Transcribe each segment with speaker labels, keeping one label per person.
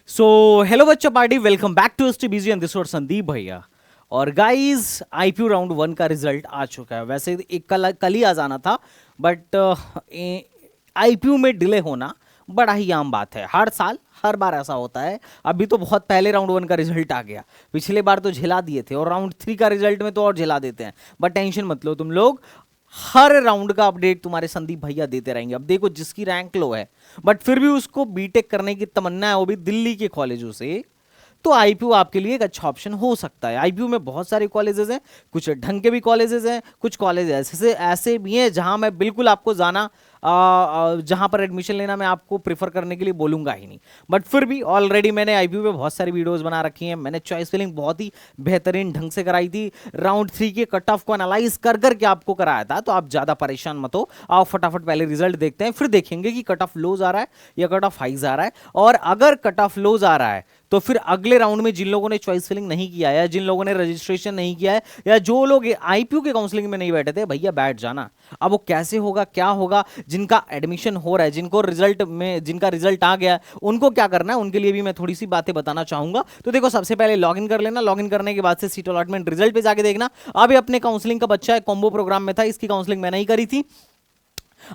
Speaker 1: सो hello बच्चों party, welcome back to STBG and this और संदीप भैया। और गाइस, आईपीयू राउंड 1 का रिजल्ट आ चुका है। वैसे एक कल ही आ जाना था, बट आईपीयू में डिले होना बड़ा ही आम बात है। हर साल हर बार ऐसा होता है। अभी तो बहुत पहले राउंड 1 का रिजल्ट आ गया, पिछले बार तो झिला दिए थे, और राउंड 3 का रिजल्ट में तो और झिला देते हैं। बट टेंशन मत लो तुम लोग, हर राउंड का अपडेट तुम्हारे संदीप भैया देते रहेंगे। अब देखो, जिसकी रैंक लो है बट फिर भी उसको बीटेक करने की तमन्ना है, वो भी दिल्ली के कॉलेजों से, तो आईपीयू आपके लिए एक अच्छा ऑप्शन हो सकता है। आईपीयू में बहुत सारे कॉलेजेस हैं, कुछ ढंग के भी कॉलेजेस हैं, कुछ कॉलेज ऐसे ऐसे भी हैं जहां मैं बिल्कुल आपको जाना, जहां पर एडमिशन लेना मैं आपको प्रीफर करने के लिए बोलूंगा ही नहीं। बट फिर भी ऑलरेडी मैंने आईपीयू पे बहुत सारी वीडियोस बना रखी हैं। मैंने चॉइस फिलिंग बहुत ही बेहतरीन ढंग से कराई थी, राउंड 3 के कट ऑफ को एनालाइज कर करके आपको कराया था। तो आप ज्यादा परेशान मत हो, आओ फटाफट पहले रिजल्ट देखते हैं, फिर देखेंगे कि कट ऑफ लोज आ रहा है या कट ऑफ हाइज आ रहा है। और अगर कट ऑफ लोज आ रहा है तो फिर अगले राउंड में जिन लोगों ने चॉइस फिलिंग नहीं किया है, जिन लोगों ने रजिस्ट्रेशन नहीं किया है, या जो लोग आईपीयू के काउंसलिंग में नहीं बैठे थे, भैया बैठ जाना। अब वो कैसे होगा, क्या होगा, जिनका एडमिशन हो रहा है, जिनको रिजल्ट में, जिनका रिजल्ट आ गया, उनको क्या करना है, उनके लिए भी मैं थोड़ी सी बातें बताना चाहूंगा। तो देखो, सबसे पहले लॉगिन कर लेना। लॉगिन करने के बाद से सीट अलॉटमेंट रिजल्ट पे जाके देखना। अभी अपने काउंसलिंग का बच्चा है, कॉम्बो प्रोग्राम में था, इसकी काउंसलिंग मैंने ही करी थी।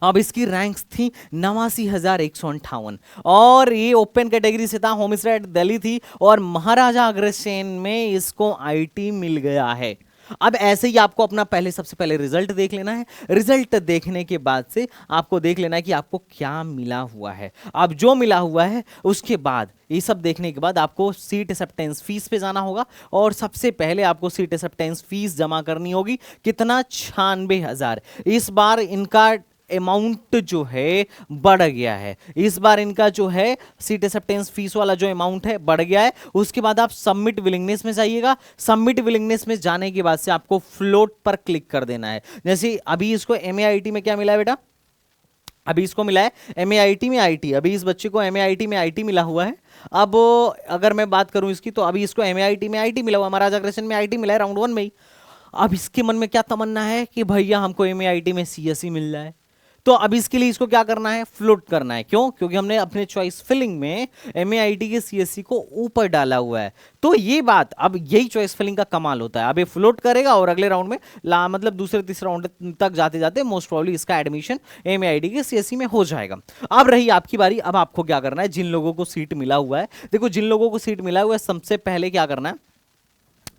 Speaker 1: अब इसकी रैंक्स थी 89,158, और ये ओपन कैटेगरी से था, होम स्टेट दिल्ली थी, और महाराजा अग्रसेन में इसको आईटी मिल गया है। अब ऐसे ही आपको अपना सबसे पहले रिजल्ट देख लेना है। रिजल्ट देखने के बाद से आपको देख लेना है कि आपको क्या मिला हुआ है। अब जो मिला हुआ है उसके बाद, ये सब देखने के बाद आपको सीट एक्सेप्टेंस फीस पे जाना होगा, और सबसे पहले आपको सीट एक्सेप्टेंस फीस जमा करनी होगी। कितना? 96,000। इस बार इनका अमाउंट जो है बढ़ गया है। इस बार इनका जो है सीट एक्सेप्टेंस फीस वाला जो अमाउंट है बढ़ गया है। उसके बाद आप सबमिट विलिंगनेस में जाइएगा। सबमिट विलिंगनेस में जाने के बाद से आपको फ्लोट पर क्लिक कर देना है। जैसे अभी इसको एमएआईटी में क्या मिला है बेटा? अभी इसको मिला है एमएआईटी में आईटी। अभी इस बच्चे को एमएआईटी में आईटी मिला हुआ है। अब अगर मैं बात करूं इसकी, तो अभी इसको एमएआईटी में आईटी मिला हुआ है, महाराजा अग्रसेन में आईटी मिला है राउंड 1 में ही। अब इसके मन में क्या तमन्ना है कि भैया हमको एमएआईटी में सीएसई मिल रहा है, तो अब इसके लिए इसको क्या करना है? फ्लोट करना है। क्यों? क्योंकि हमने अपने चॉइस फिलिंग में एमएआईटी के सीएससी को ऊपर डाला हुआ है। तो ये बात, अब यही चॉइस फिलिंग का कमाल होता है। अब ये फ्लोट करेगा और अगले राउंड में मतलब दूसरे तीसरे राउंड तक जाते जाते मोस्ट प्रॉब्ली इसका एडमिशन एमएआईटी के सीएससी में हो जाएगा। अब रही आपकी बारी। अब आपको क्या करना है? जिन लोगों को सीट मिला हुआ है, देखो जिन लोगों को सीट मिला हुआ है, सबसे पहले क्या करना है?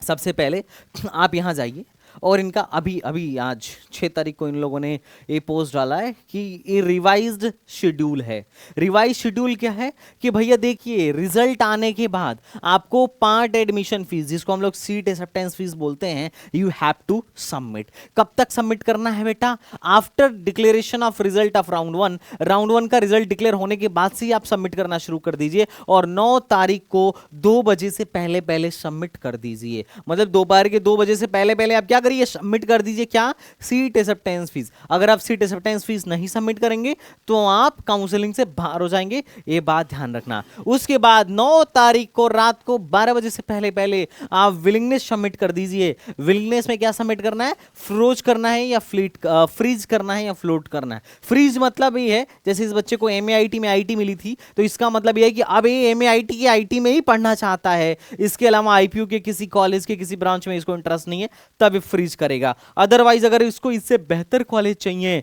Speaker 1: सबसे पहले आप यहां जाइए, और इनका अभी अभी आज 6 तारीख को इन लोगों ने ये पोस्ट डाला है कि ये रिवाइज्ड शेड्यूल है। रिवाइज शेड्यूल क्या है कि भैया देखिए, रिजल्ट आने के बाद आपको पार्ट एडमिशन फीस, जिसको हम लोग सीट एक्सेप्टेंस फीस बोलते हैं, यू हैव टू सबमिट। कब तक सबमिट करना है बेटा? After declaration of result of round 1। Round 1 का रिजल्ट डिक्लेयर होने के बाद से ही आप सबमिट करना शुरू कर दीजिए, और 9 तारीख को 2 बजे से पहले पहले सबमिट कर दीजिए। मतलब दोपहर के 2 बजे से पहले पहले आप क्या करिए? सबमिट कर दीजिए। क्या? Seat acceptance fees. अगर आप सीट एक्सेप्टेंस फीस नहीं सबमिट करेंगे तो आप काउंसलिंग से बाहर हो जाएंगे, ये बात ध्यान रखना। उसके बाद 9 तारीख को रात को 12 बजे से पहले पहले आप विलिंगनेस सबमिट कर दीजिए। विलिंगनेस में क्या सबमिट करना है? फ्रोज करना है या फ्रीज करना है या फ्लोट करना है। फ्रीज मतलब ये है, जैसे इस बच्चे को एमएआईटी में आईटी मिली थी, तो इसका मतलब ये है कि अब ये एमएआईटी की आईटी में ही पढ़ना चाहता है, इसके अलावा आईपीयू के किसी कॉलेज के किसी ब्रांच में इसको इंटरेस्ट नहीं है, तब फ्रीज करेगा। अदरवाइज अगर इसको इससे बेहतर कॉलेज चाहिए,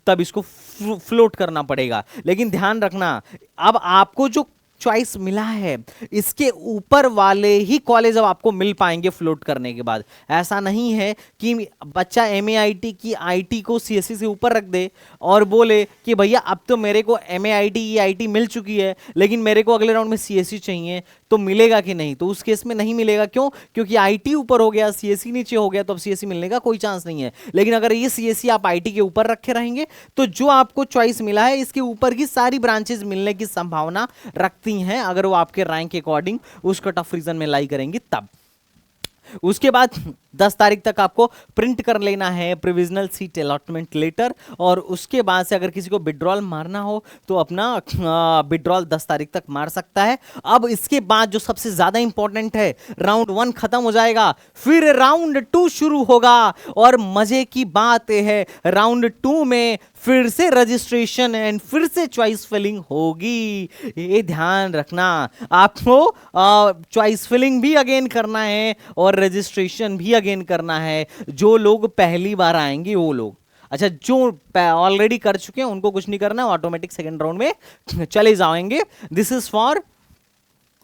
Speaker 1: तब इसको फ्लोट करना पड़ेगा। लेकिन ध्यान रखना, अब आपको जो चॉइस मिला है, इसके ऊपर वाले ही कॉलेज अब आपको मिल पाएंगे फ्लोट करने के बाद। ऐसा नहीं है कि बच्चा एमएआईटी की आईटी को सीएससी से ऊपर रख दे और बोले कि भैया अब तो मेरे को एमएआईटी की आईटी मिल चुकी है, लेकिन मेरे को अगले राउंड में सीएससी चाहिए, तो मिलेगा कि नहीं? तो उस केस में नहीं मिलेगा। क्यों? क्योंकि आईटी ऊपर हो गया, सीएससी नीचे हो गया, तो अब सीएससी मिलने का कोई चांस नहीं है। लेकिन अगर ये सीएससी आप आईटी के ऊपर रखे रहेंगे, तो जो आपको चॉइस मिला है, इसके ऊपर की सारी ब्रांचेस मिलने की संभावना रखती हैं, अगर वो आपके रैंक के अकॉर्डिंग उस कट ऑफ रीजन में लाई करेंगी तब। उसके बाद 10 तारीख तक आपको प्रिंट कर लेना है प्रोविजनल सीट अलॉटमेंट लेटर, और उसके बाद से अगर किसी को विड्रॉल मारना हो तो अपना विड्रॉल 10 तारीख तक मार सकता है। अब इसके बाद जो सबसे ज्यादा इंपॉर्टेंट है, राउंड 1 खत्म हो जाएगा, फिर राउंड 2 शुरू होगा, और मजे की बात है राउंड 2 में फिर से रजिस्ट्रेशन एंड फिर से चॉइस फिलिंग होगी। ये ध्यान रखना, आपको चॉइस फिलिंग भी अगेन करना है और रजिस्ट्रेशन भी अगेन करना है। जो लोग पहली बार आएंगे वो लोग, अच्छा जो ऑलरेडी कर चुके हैं उनको कुछ नहीं करना, ऑटोमेटिक सेकंड राउंड में चले जाएंगे। This is for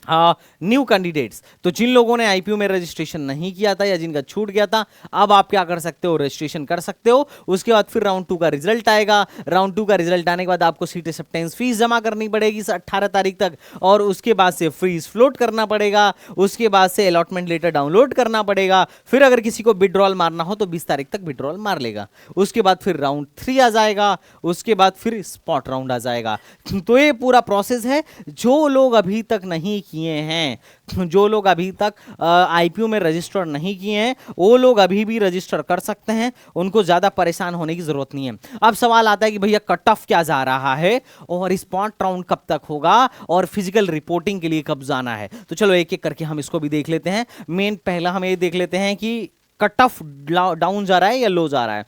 Speaker 1: new candidates. तो जिन लोगों ने आईपीओ में रजिस्ट्रेशन नहीं किया था या जिनका छूट गया था, अब आप क्या कर सकते हो, रजिस्ट्रेशन कर सकते हो। उसके बाद फिर राउंड 2 का रिजल्ट आएगा। राउंड 2 का रिजल्ट आने के बाद आपको सीट एक्सेप्टेंस फीस जमा करनी पड़ेगी 18 तारीख तक, और उसके बाद से फीस फ्लोट करना पड़ेगा, उसके बाद से अलॉटमेंट लेटर डाउनलोड करना पड़ेगा। फिर अगर किसी को विड्रॉल मारना हो तो 20 तारीख तक विड्रॉल मार लेगा। उसके बाद फिर राउंड 3 आ जाएगा, उसके बाद फिर स्पॉट राउंड आ जाएगा। तो ये पूरा प्रोसेस है। जो लोग अभी तक नहीं किए हैं, जो लोग अभी तक आईपीओ में रजिस्टर नहीं किए हैं, वो लोग अभी भी रजिस्टर कर सकते हैं, उनको ज्यादा परेशान होने की जरूरत नहीं है। अब सवाल आता है कि भैया कट ऑफ क्या जा रहा है, और स्पॉट राउंड कब तक होगा, और फिजिकल रिपोर्टिंग के लिए कब जाना है। तो चलो एक एक करके हम इसको भी देख लेते हैं। मेन पहला हम ये देख लेते हैं कि कट ऑफ डाउन जा रहा है या लो जा रहा है।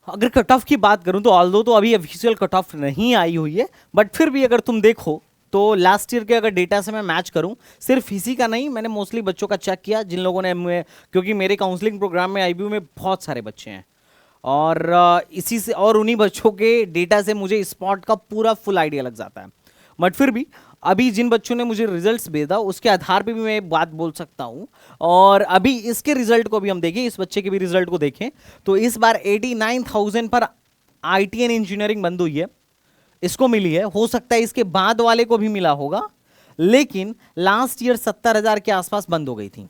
Speaker 1: अगर कट ऑफ की बात करूं तो ऑल्दो तो अभी ऑफिशियल कट ऑफ नहीं आई हुई है, बट फिर भी अगर तुम देखो तो लास्ट ईयर के अगर डेटा से मैं मैच करूं, सिर्फ इसी का नहीं, मैंने मोस्टली बच्चों का चेक किया जिन लोगों ने क्योंकि मेरे काउंसलिंग प्रोग्राम में आईबीयू में बहुत सारे बच्चे हैं, और इसी से और उन्हीं बच्चों के डेटा से मुझे स्पॉट का पूरा फुल आइडिया लग जाता है। बट फिर भी अभी जिन बच्चों ने मुझे रिजल्ट्स भेजा उसके आधार पे भी मैं बात बोल सकता हूं, और अभी इसके रिजल्ट को भी हम देखें, इस बच्चे के भी रिजल्ट को देखें, तो इस बार 89,000 पर आईटी एंड इंजीनियरिंग बंद हुई है, इसको मिली है। हो सकता है इसके बाद वाले को भी मिला होगा, लेकिन लास्ट ईयर 70,000 के आसपास बंद हो गई थी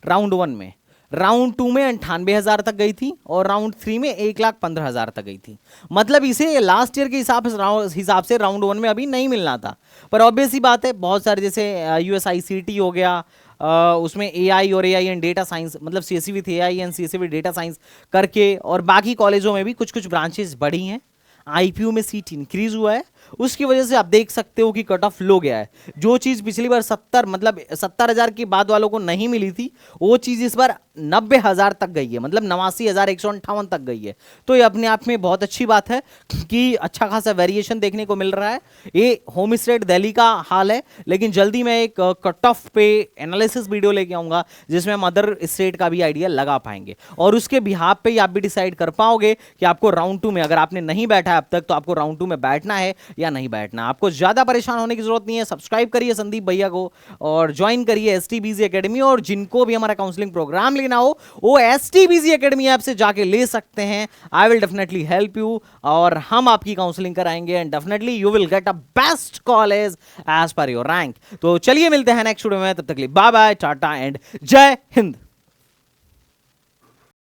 Speaker 1: राउंड 1 में। राउंड 2 में 98,000 तक गई थी, और राउंड 3 में 1,15,000 तक गई थी। मतलब इसे लास्ट ईयर के हिसाब से राउंड 1 में अभी नहीं मिलना था। पर ऑब्वियस ही बात है, बहुत सारे जैसे यूएसआईसीटी हो गया, उसमें एआई और एआई एंड डेटा साइंस, मतलब CSC with AI and CSC with data science करके, और बाकी कॉलेजों में भी कुछ कुछ ब्रांचेस बढ़ी हैं, आईपीयू में सीट इंक्रीज हुआ है, उसकी वजह से आप देख सकते हो कि कट ऑफ लो गया है। जो चीज पिछली बार 70,000 के बाद वालों को नहीं मिली थी, वो चीज इस बार 90,000 तक गई है, मतलब 89,158 तक गई है। तो ये अपने आप में बहुत अच्छी बात है कि अच्छा खासा वेरिएशन देखने को मिल रहा है। ये होम स्टेट दिल्ली का हाल है, लेकिन जल्दी मैं एक कट ऑफ पे एनालिसिस वीडियो लेके आऊंगा जिसमें हम अदर स्टेट का भी आइडिया लगा पाएंगे, और उसके बिहाफ पे आप भी डिसाइड कर पाओगे कि आपको राउंड 2 में, अगर आपने नहीं बैठा है अब तक, तो आपको राउंड 2 में बैठना है या नहीं बैठना। आपको ज्यादा परेशान होने की जरूरत नहीं है। सब्सक्राइब करिए संदीप भैया को और ज्वाइन करिए एसटीबीजी एकेडमी, और जिनको भी हमारा काउंसलिंग प्रोग्राम लेना हो वो एसटीबीजी एकेडमी ऐप से जाके ले सकते हैं। I will definitely help you, और हम आपकी काउंसलिंग कराएंगे, and definitely you will get a best college as per your rank. तो चलिए मिलते हैं नेक्स्ट वीडियो में, तब तक के लिए बाय बाय, टाटा एंड जय हिंद।